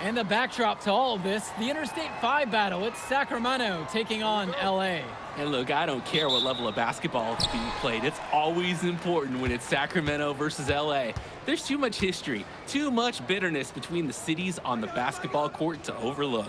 And the backdrop to all of this, the Interstate 5 battle. It's Sacramento taking on LA. And look, I don't care what level of basketball is being played. It's always important when it's Sacramento versus LA. There's too much history, too much bitterness between the cities on the basketball court to overlook.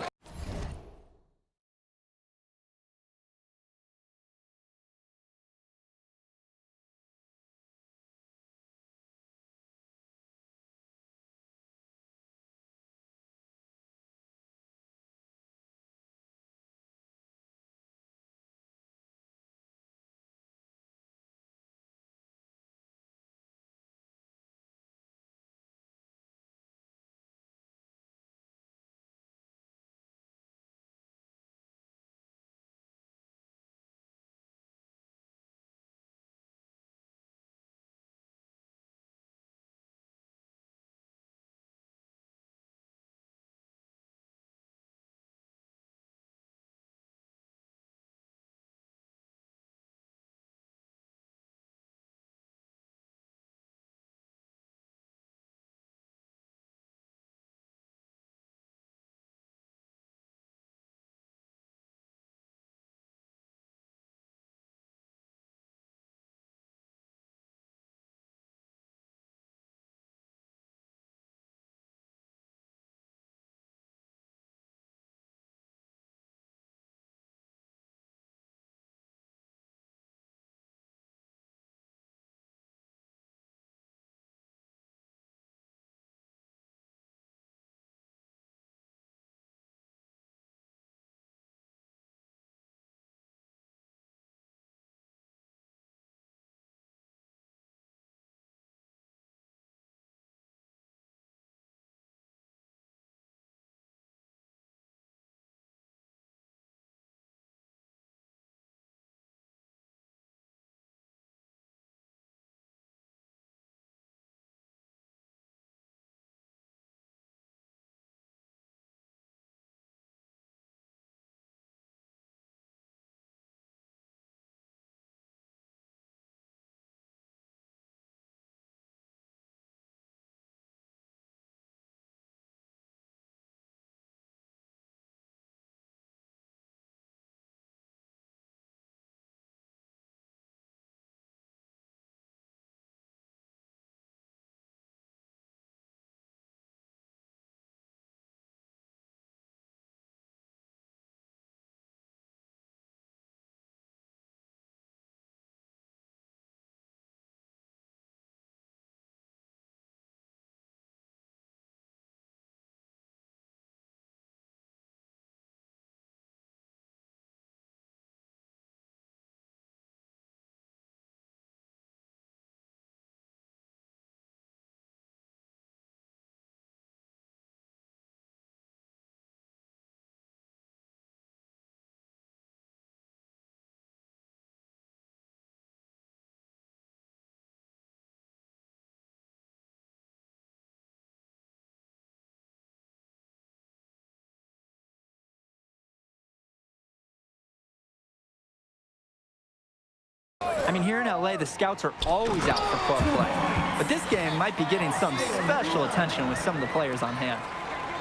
I mean, here in LA, the scouts are always out for club play. But this game might be getting some special attention with some of the players on hand.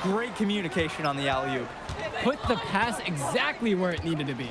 Great communication on the alley-oop. Put the pass exactly where it needed to be.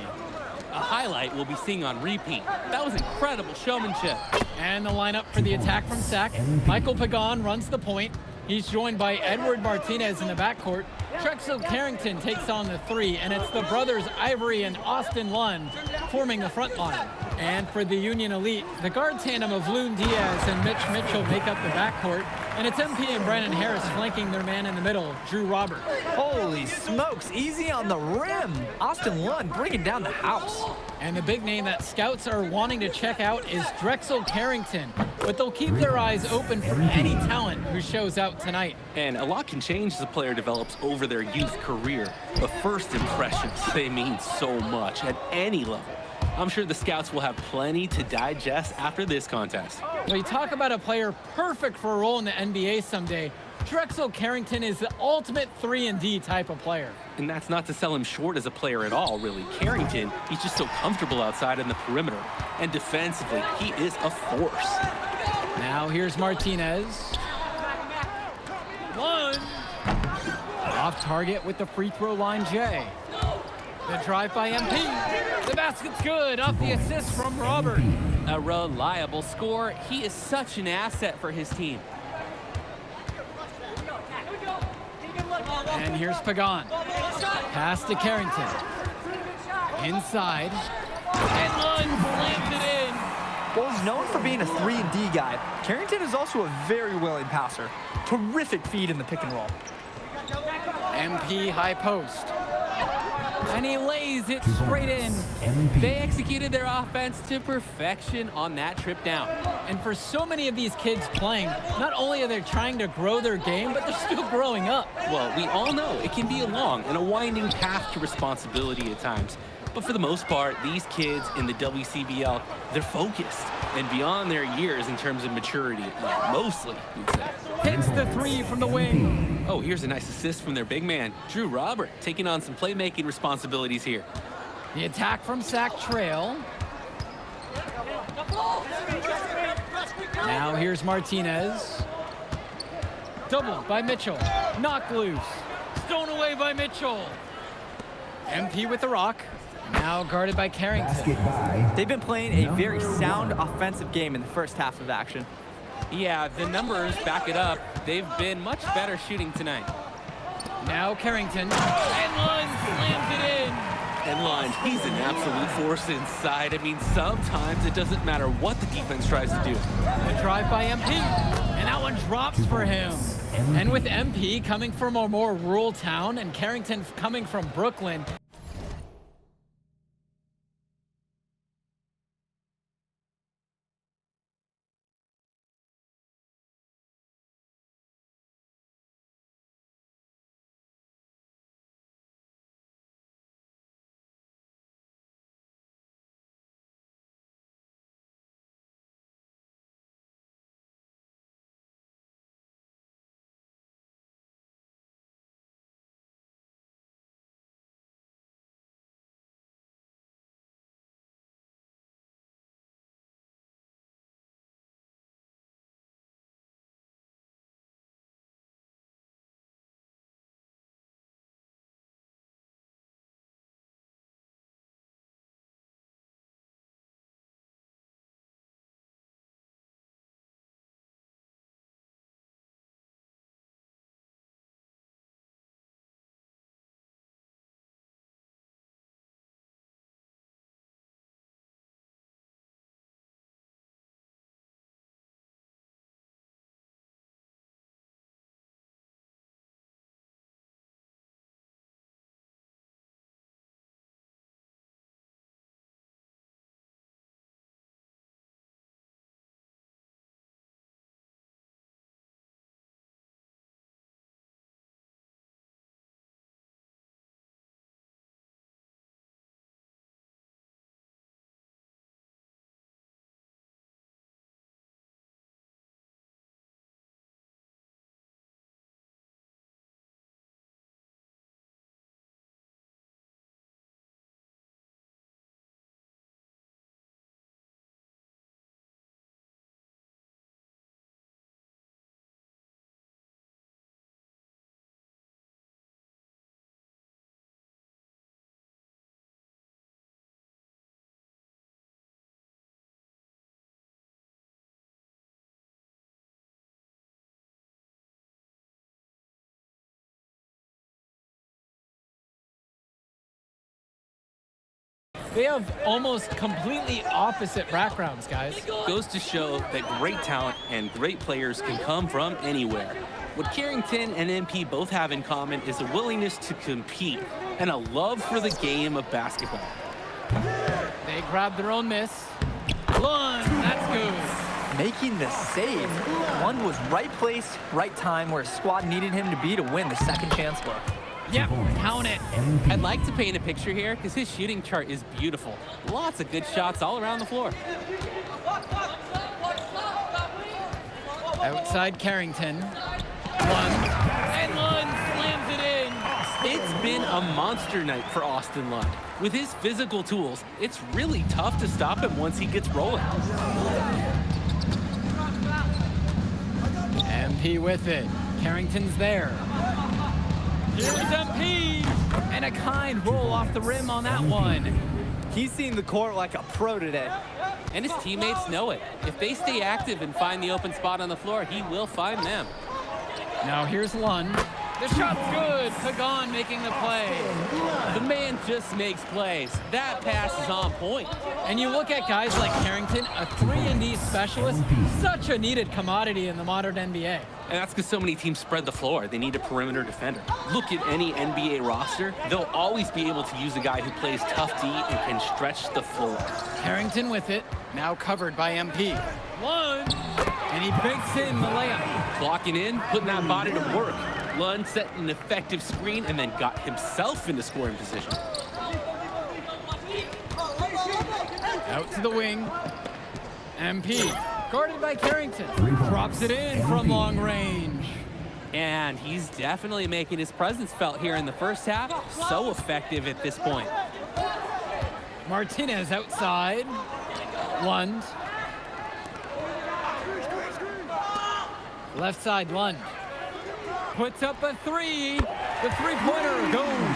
A highlight we'll be seeing on repeat. That was incredible showmanship. And the lineup for the attack from Sac. Michael Pagan runs the point. He's joined by Edward Martinez in the backcourt. Drexel Carrington takes on the three, and it's the brothers Ivory and Austin Lund forming the front line. And for the Union Elite, the guard tandem of Loon Diaz and Mitch Mitchell make up the backcourt, and it's MP and Brandon Harris flanking their man in the middle, Drew Robert. Holy smokes, easy on the rim. Austin Lund bringing down the house. And the big name that scouts are wanting to check out is Drexel Carrington, but they'll keep their eyes open for any talent who shows out tonight. And a lot can change as a player develops over their youth career, but first impressions, they mean so much at any level. I'm sure the scouts will have plenty to digest after this contest. Well, you talk about a player perfect for a role in the NBA someday. Drexel Carrington is the ultimate 3-and-D type of player. And that's not to sell him short as a player at all, really. Carrington, he's just so comfortable outside in the perimeter. And defensively, he is a force. Now here's Martinez. One. Off target with the free throw line, Jay. The drive by MP. The basket's good off the assist from Robert. A reliable scorer. He is such an asset for his team. And here's Pagan. Pass to Carrington. Inside. And Lund slams it in. Well, he's known for being a 3-and-D guy. Carrington is also a very willing passer. Terrific feed in the pick and roll. MP high post. And he lays it straight in. They executed their offense to perfection on that trip down. And for so many of these kids playing, not only are they trying to grow their game, but they're still growing up. Well, we all know it can be a long and a winding path to responsibility at times. But for the most part, these kids in the WCBL, they're focused and beyond their years in terms of maturity, mostly, you'd say. Hits the three from the wing. Oh, here's a nice assist from their big man, Drew Robert, taking on some playmaking responsibilities here. The attack from Sac Trail. Now here's Martinez. Doubled by Mitchell. Knocked loose. Stolen away by Mitchell. MP with the rock. Now guarded by Carrington. They've been playing a very sound offensive game in the first half of action. Yeah, the numbers back it up. They've been much better shooting tonight. Now Carrington. And Lund slams it in. And Lund, he's an absolute force inside. I mean, sometimes it doesn't matter what the defense tries to do. The drive by MP. And that one drops for him. And with MP coming from a more rural town and Carrington coming from Brooklyn, they have almost completely opposite backgrounds, guys. Goes to show that great talent and great players can come from anywhere. What Carrington and MP both have in common is a willingness to compete and a love for the game of basketball. They grab their own miss. Lund, that's good. Making the save. Lund was right place, right time where his squad needed him to be to win the second chance look. Yep, count it. I'd like to paint a picture here because his shooting chart is beautiful. Lots of good shots all around the floor. Outside Carrington. Lund. And Lund slams it in. It's been a monster night for Austin Lund. With his physical tools, it's really tough to stop him once he gets rolling. MP with it. Carrington's there. Here's MP. And a kind roll off the rim on that one. He's seeing the court like a pro today. And his teammates know it. If they stay active and find the open spot on the floor, he will find them. Now here's Lund. The shot's good. Pagan making the play. The man just makes plays. That pass is on point. And you look at guys like Carrington, a 3-and-D specialist, such a needed commodity in the modern NBA. And that's because so many teams spread the floor. They need a perimeter defender. Look at any NBA roster. They'll always be able to use a guy who plays tough D and can stretch the floor. Carrington with it, now covered by MP. Lund, and he bakes in the layup. Blocking in, putting that body to work. Lund set an effective screen and then got himself into scoring position. Out to the wing. MP, guarded by Carrington. Drops it in from long range. And he's definitely making his presence felt here in the first half. So effective at this point. Martinez outside. Lund. Left side, Lund. Puts up a three. The three-pointer goes.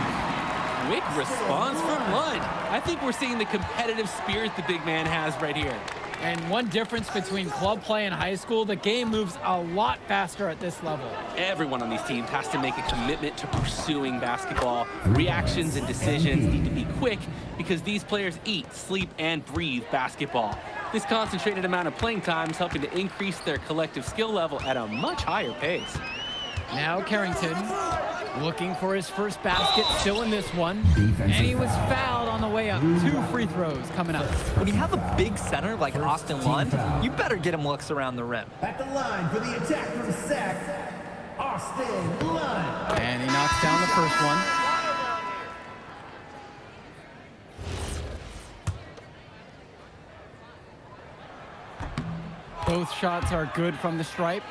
Quick response from Lund. I think we're seeing the competitive spirit the big man has right here. And one difference between club play and high school, the game moves a lot faster at this level. Everyone on these teams has to make a commitment to pursuing basketball. Reactions and decisions need to be quick because these players eat, sleep, and breathe basketball. This concentrated amount of playing time is helping to increase their collective skill level at a much higher pace. Now Carrington looking for his first basket, still in this one. And he was fouled on the way up. 2 free throws coming up. When you have a big center like Austin Lund, you better get him looks around the rim. At the line for the attack from Sac, Austin Lund. And he knocks down the first one. Both shots are good from the stripe.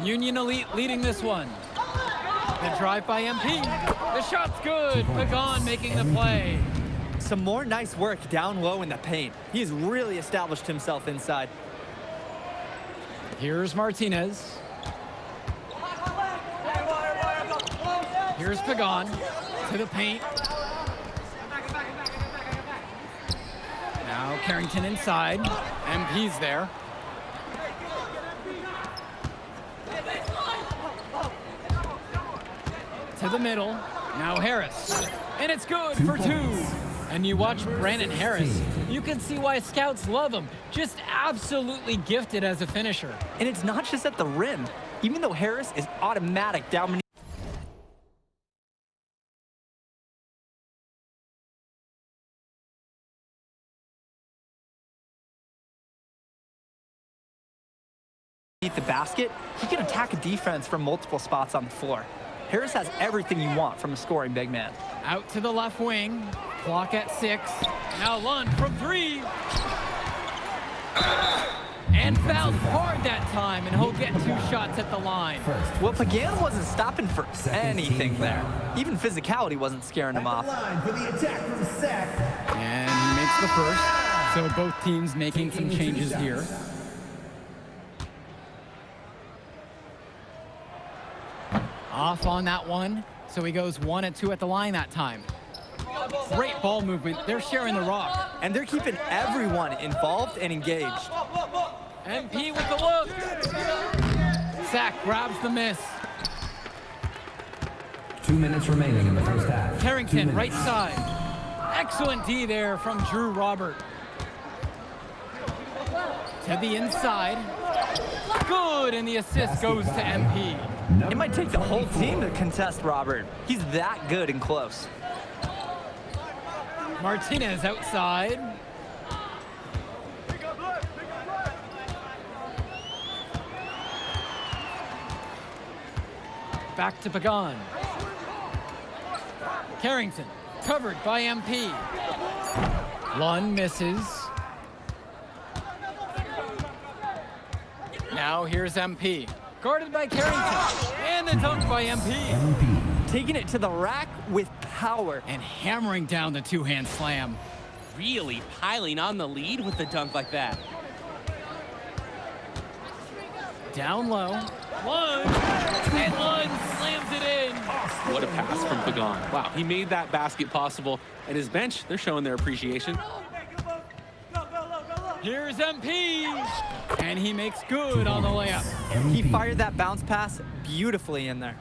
Union Elite leading this one. The drive by MP. The shot's good. Pagan making the play. Some more nice work down low in the paint. He has really established himself inside. Here's Martinez. Here's Pagan to the paint. Now Carrington inside. MP's there. To the middle. Now Harris. And it's good for 2. And you watch Brandon Harris, you can see why scouts love him. Just absolutely gifted as a finisher. And it's not just at the rim. Even though Harris is automatic down beneath the basket, he can attack a defense from multiple spots on the floor. Harris has everything you want from a scoring big man. Out to the left wing. Clock at 6. Now Lund from 3. And fouled hard that time, and he'll get 2 shots at the line. Well, Pagan wasn't stopping for anything there. Even physicality wasn't scaring him off. Line for the attack from Sac. And he makes the first. So both teams making some changes here. Off on that one. So he goes 1 and 2 at the line that time. Great ball movement. They're sharing the rock. And they're keeping everyone involved and engaged. MP with the look. Sac grabs the miss. 2 minutes remaining in the first half. Carrington, right side. Excellent D there from Drew Robert. To the inside. Good, and the assist goes to MP. It might take the whole team to contest Robert. He's that good and close. Martinez outside. Back to Pagan. Carrington, covered by MP. Lund misses. Now here's MP. Guarded by Carrington. And the dunk by MP. Taking it to the rack with power. And hammering down the 2-hand slam. Really piling on the lead with a dunk like that. Down low. Lund, and Lund slams it in. What a pass from Pagan. Wow, he made that basket possible, and his bench, they're showing their appreciation. Here's MP, and he makes good on the layup. He fired that bounce pass beautifully in there.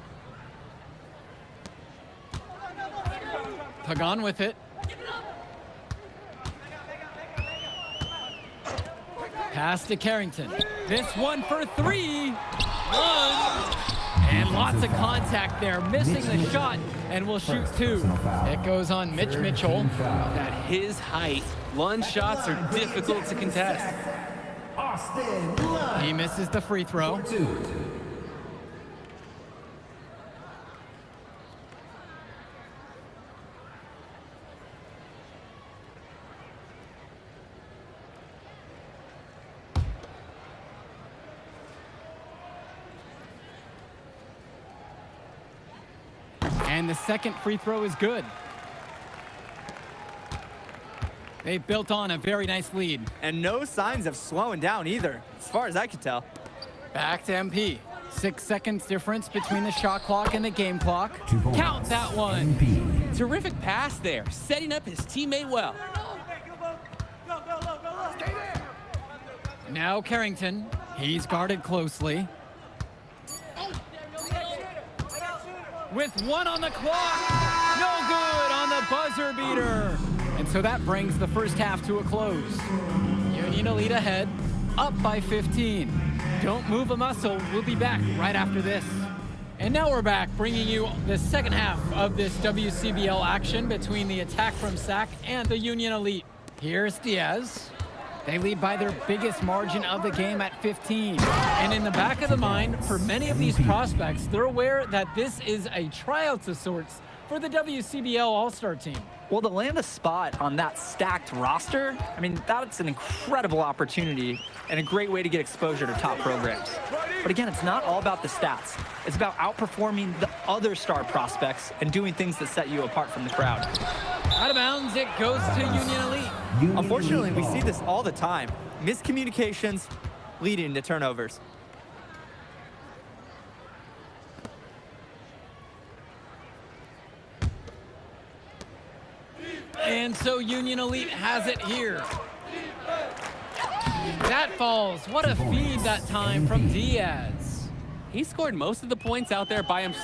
Pagan with it. Pass to Carrington. This one for three. Lund. And lots of contact there, missing the shot, and will shoot two. It goes on Mitch Mitchell. At his height, Lund shots are difficult to contest. Austin Lund. He misses the free throw. And the second free throw is good. They built on a very nice lead. And no signs of slowing down either, as far as I can tell. Back to MP. 6 seconds difference between the shot clock and the game clock. 2 points. Count that one. MP. Terrific pass there, setting up his teammate well. Now Carrington. He's guarded closely. With 1 on the clock. No good on the buzzer beater. And so that brings the first half to a close. Union Elite ahead, up by 15. Don't move a muscle. We'll be back right after this. And now we're back, bringing you the second half of this WCBL action between the attack from SAC and the Union Elite. Here's Diaz. They lead by their biggest margin of the game at 15. And in the back of the mind, for many of these prospects, they're aware that this is a tryout of sorts for the WCBL All-Star team. Well, to land a spot on that stacked roster, I mean, that's an incredible opportunity and a great way to get exposure to top programs. But again, it's not all about the stats. It's about outperforming the other star prospects and doing things that set you apart from the crowd. Out of bounds, it goes to Union Elite. Unfortunately, we see this all the time. Miscommunications leading to turnovers. And so Union Elite has it here. That falls. What a feed that time from Diaz. He scored most of the points out there by himself.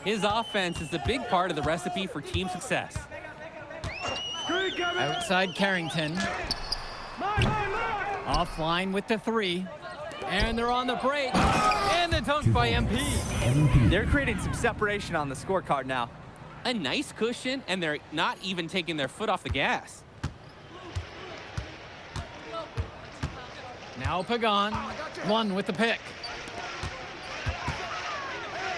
His offense is a big part of the recipe for team success. Outside Carrington. Offline with the three. And they're on the break. And the dunk by MP. They're creating some separation on the scorecard now. A nice cushion, and they're not even taking their foot off the gas. Now Pagan. One with the pick.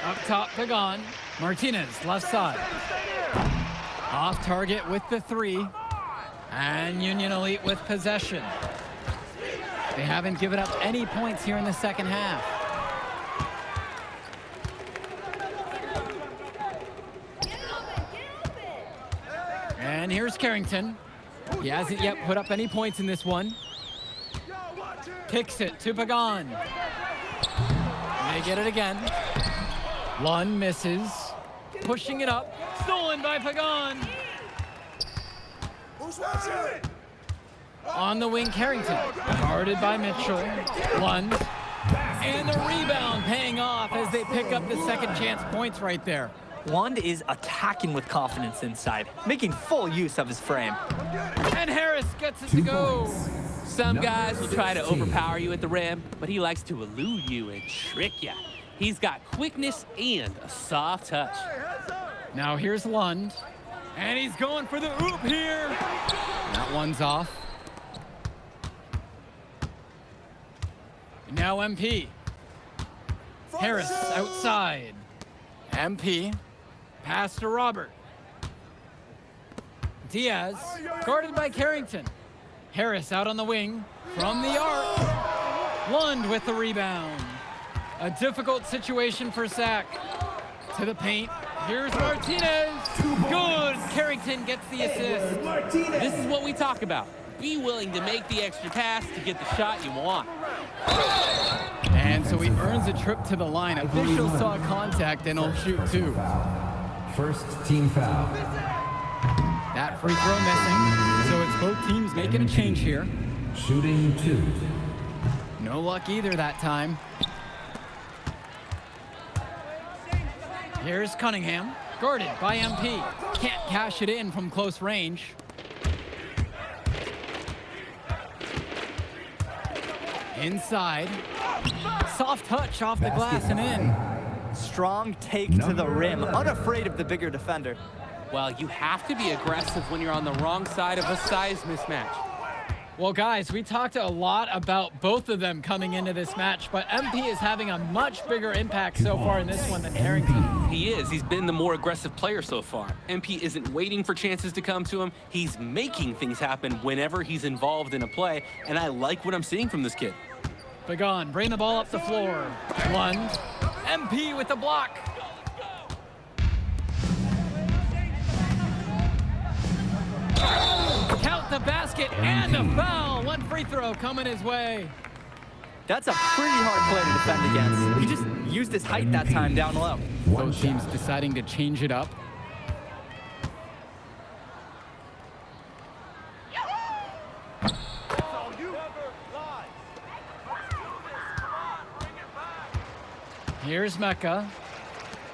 Up top, Pagan. Martinez, left side. Off target with the three. And Union Elite with possession. They haven't given up any points here in the second half. And here's Carrington. He hasn't yet put up any points in this one. Kicks it to Pagan. They get it again. Lund misses. Pushing it up. Stolen by Pagan. On the wing, Carrington. Guarded by Mitchell. Lund. And the rebound paying off as they pick up the second chance points right there. Lund is attacking with confidence inside, making full use of his frame. And Harris gets it to go. Some guys will try to overpower you at the rim, but he likes to elude you and trick you. He's got quickness and a soft touch. Now here's Lund. And he's going for the oop here. That one's off. Now MP. Harris outside. MP. Pass to Robert. Diaz. Guarded by Carrington. Harris out on the wing. From the arc. Lund with the rebound. A difficult situation for SAC. To the paint. Here's Martinez. Good. Carrington gets the assist. This is what we talk about. Be willing to make the extra pass to get the shot you want. And so he earns a trip to the line. Officials saw contact and he'll shoot two. First team foul. That free throw missing. So it's both teams making a change here. Shooting 2. No luck either that time. Here's Cunningham. Guarded by MP. Can't cash it in from close range. Inside. Soft touch off the glass and in. Strong take to the rim, unafraid of the bigger defender. Well, you have to be aggressive when you're on the wrong side of a size mismatch. Well, guys, we talked a lot about both of them coming into this match, but MP is having a much bigger impact so far in this one than Carrington. He is. He's been the more aggressive player so far. MP isn't waiting for chances to come to him. He's making things happen whenever he's involved in a play, and I like what I'm seeing from this kid. Pagan, bring the ball up the floor. Lund. MP with the block. Count the basket and the foul. One free throw coming his way. That's a pretty hard play to defend against. He just used his height that time down low. Both teams deciding to change it up. Here's Mecca.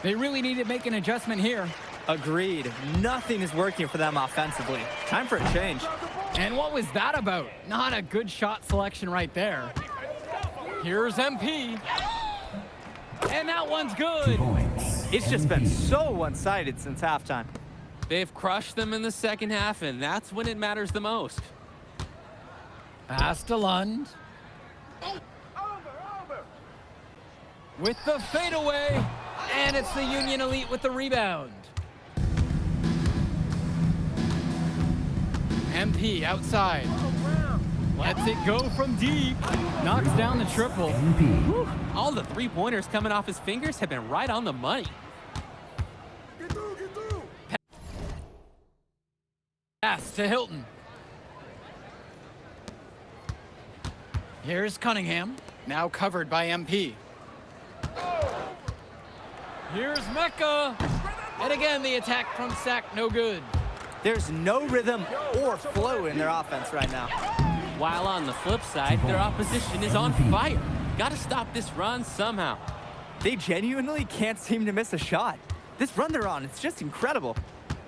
They really need to make an adjustment here. Agreed. Nothing is working for them offensively. Time for a change. And what was that about? Not a good shot selection right there. Here's MP. And that one's good. It's just been so one-sided since halftime. They've crushed them in the second half, and that's when it matters the most. Pass to Lund. With the fadeaway. And it's the Union Elite with the rebound. MP outside. Lets it go from deep. Knocks down the triple. Whew. All the three-pointers coming off his fingers have been right on the money. Pass to Hilton. Here's Cunningham. Now covered by MP. Here's Mecca. And again, the attack from Sack, no good. There's no rhythm or flow in their offense right now. While on the flip side, their opposition is on fire. Got to stop this run somehow. They genuinely can't seem to miss a shot. This run they're on, it's just incredible.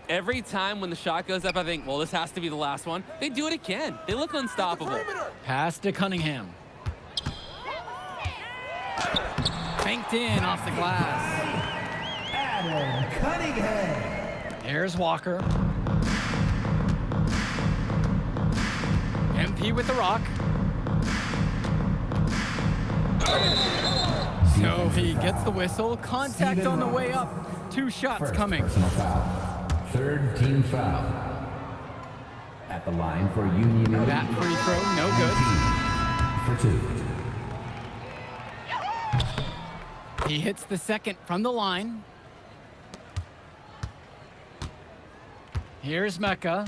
Every time when the shot goes up, I think, well, this has to be the last one. They do it again. They look unstoppable. Pass to Cunningham. Banked in off the glass. Adam Cunningham. There's Walker. MP with the rock. So he gets the whistle. Contact on the way up. 2 shots coming. Personal foul. Third team foul. At the line for Union Elite. That free throw, no good. For 2. He hits the second from the line. Here's Mecca.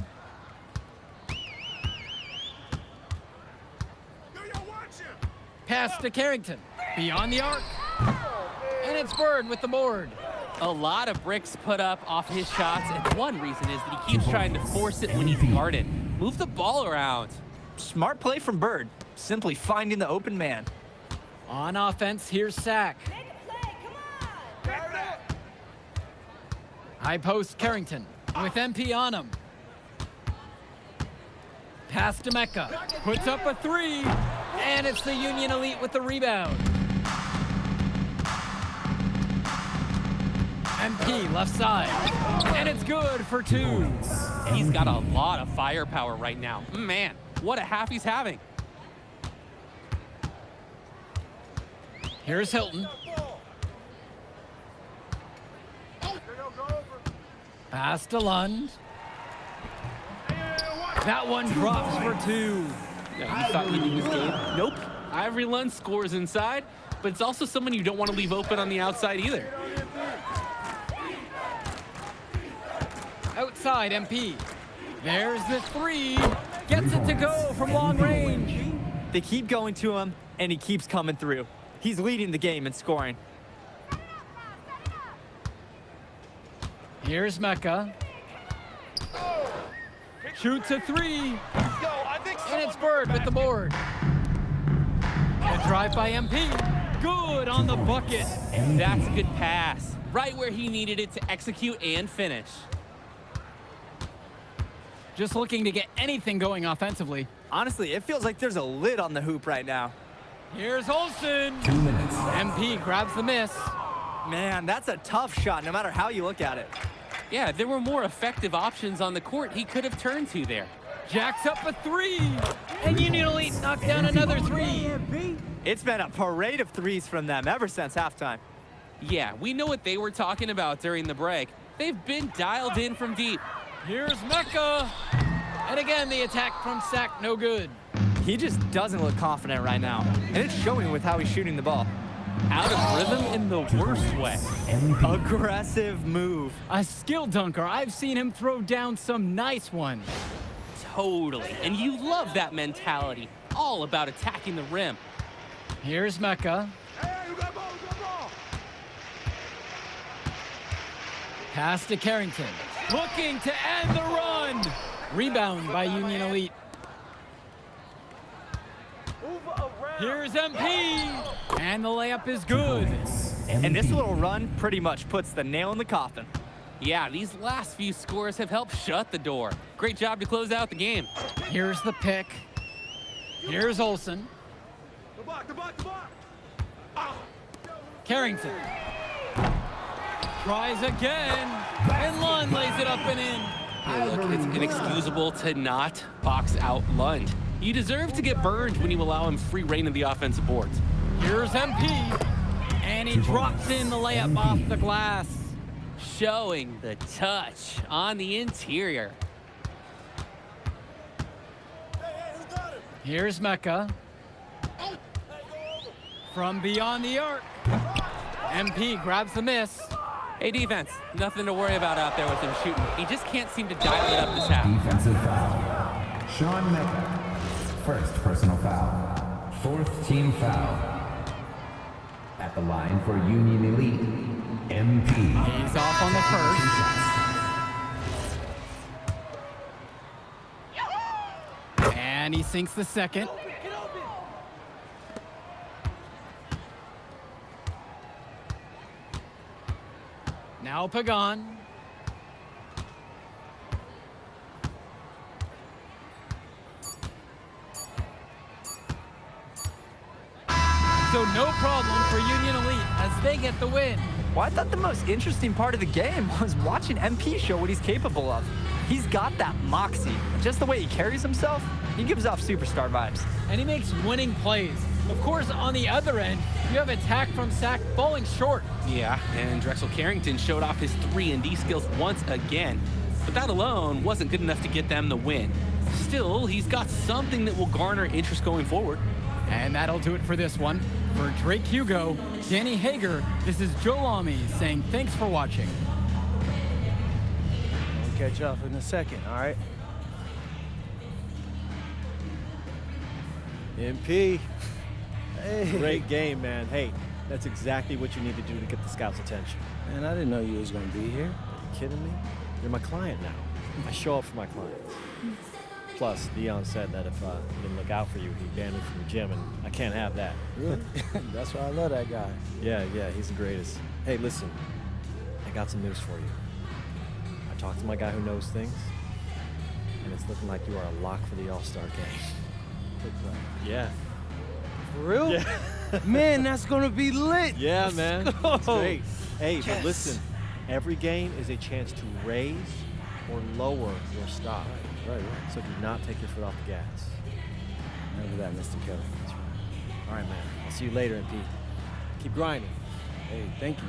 Pass to Carrington. Beyond the arc. And it's Bird with the board. A lot of bricks put up off his shots, and one reason is that he keeps trying to force it when he's guarded. Move the ball around. Smart play from Bird, simply finding the open man. On offense, here's Sack. High post Carrington with MP on him. Pass to Mecca. Puts up a 3. And it's the Union Elite with the rebound. MP left side. And it's good for 2. He's got a lot of firepower right now. Man, what a half he's having. Here's Hilton. Pass to Lund. That one drops for 2. Yeah, you thought he knew this game? Nope. Ivory Lund scores inside, but it's also someone you don't want to leave open on the outside either. Outside MP. There's the three. Gets it to go from long range. They keep going to him, and he keeps coming through. He's leading the game in scoring. Here's Mecca. Shoots a three. And it's Bird with the board. A drive by MP. Good on the bucket. That's a good pass. Right where he needed it to execute and finish. Just looking to get anything going offensively. Honestly, it feels like there's a lid on the hoop right now. Here's Olsen. 2 minutes. MP grabs the miss. Man, that's a tough shot, no matter how you look at it. Yeah, there were more effective options on the court he could have turned to there. Jacks up a three. And Union Elite knocked down another three. It's been a parade of threes from them ever since halftime. Yeah, we know what they were talking about during the break. They've been dialed in from deep. Here's Mecca. And again, the attack from Sack, no good. He just doesn't look confident right now, and it's showing with how he's shooting the ball. Out of rhythm in the worst way. Aggressive move. A skill dunker. I've seen him throw down some nice ones. Totally. And you love that mentality. All about attacking the rim. Here's Mecca. Pass to Carrington. Looking to end the run. Rebound by Union Elite. Here's MP. And the layup is good. And this little run pretty much puts the nail in the coffin. Yeah, these last few scores have helped shut the door. Great job to close out the game. Here's the pick. Here's Olsen. Carrington. Tries again. And Lund lays it up and in. Hey, look, it's inexcusable to not box out Lund. You deserve to get burned when you allow him free reign of the offensive boards. Here's MP. And he drops in the layup off the glass. Showing the touch on the interior. Here's Mecca. From beyond the arc. MP grabs the miss. Hey, defense, nothing to worry about out there with him shooting. He just can't seem to dial it up this half. Defensive foul. Sean Mecca. First personal foul. Fourth team foul. At the line for Union Elite, MP. He's off on the first. And he sinks the second. Now Pagan. So no problem for Union Elite as they get the win. Well, I thought the most interesting part of the game was watching MP show what he's capable of. He's got that moxie. Just the way he carries himself, he gives off superstar vibes. And he makes winning plays. Of course, on the other end, you have attack from Sack falling short. Yeah, and Drexel Carrington showed off his 3-and-D skills once again. But that alone wasn't good enough to get them the win. Still, he's got something that will garner interest going forward. And that'll do it for this one. For Drake Hugo, Danny Hager, this is Joe Lamy saying thanks for watching. We'll catch up in a second, all right? MP. Hey. Great game, man. Hey, that's exactly what you need to do to get the scouts' attention. Man, I didn't know you was going to be here. Are you kidding me? You're my client now. I show up for my clients. Plus, Dion said that if he didn't look out for you, he'd ban me from the gym, and I can't have that. Really? That's why I love that guy. Yeah, he's the greatest. Hey, listen, I got some news for you. I talked to my guy who knows things, and it's looking like you are a lock for the All-Star game. Yeah. For real? Yeah. Man, that's gonna be lit. Yeah, Let's man. go. It's great. Hey, Yes. but listen, every game is a chance to raise or lower your stock. Right. So do not take your foot off the gas. Remember that, Mr. Kelly. That's right. All right, man. I'll see you later, MP. Keep grinding. Hey, thank you.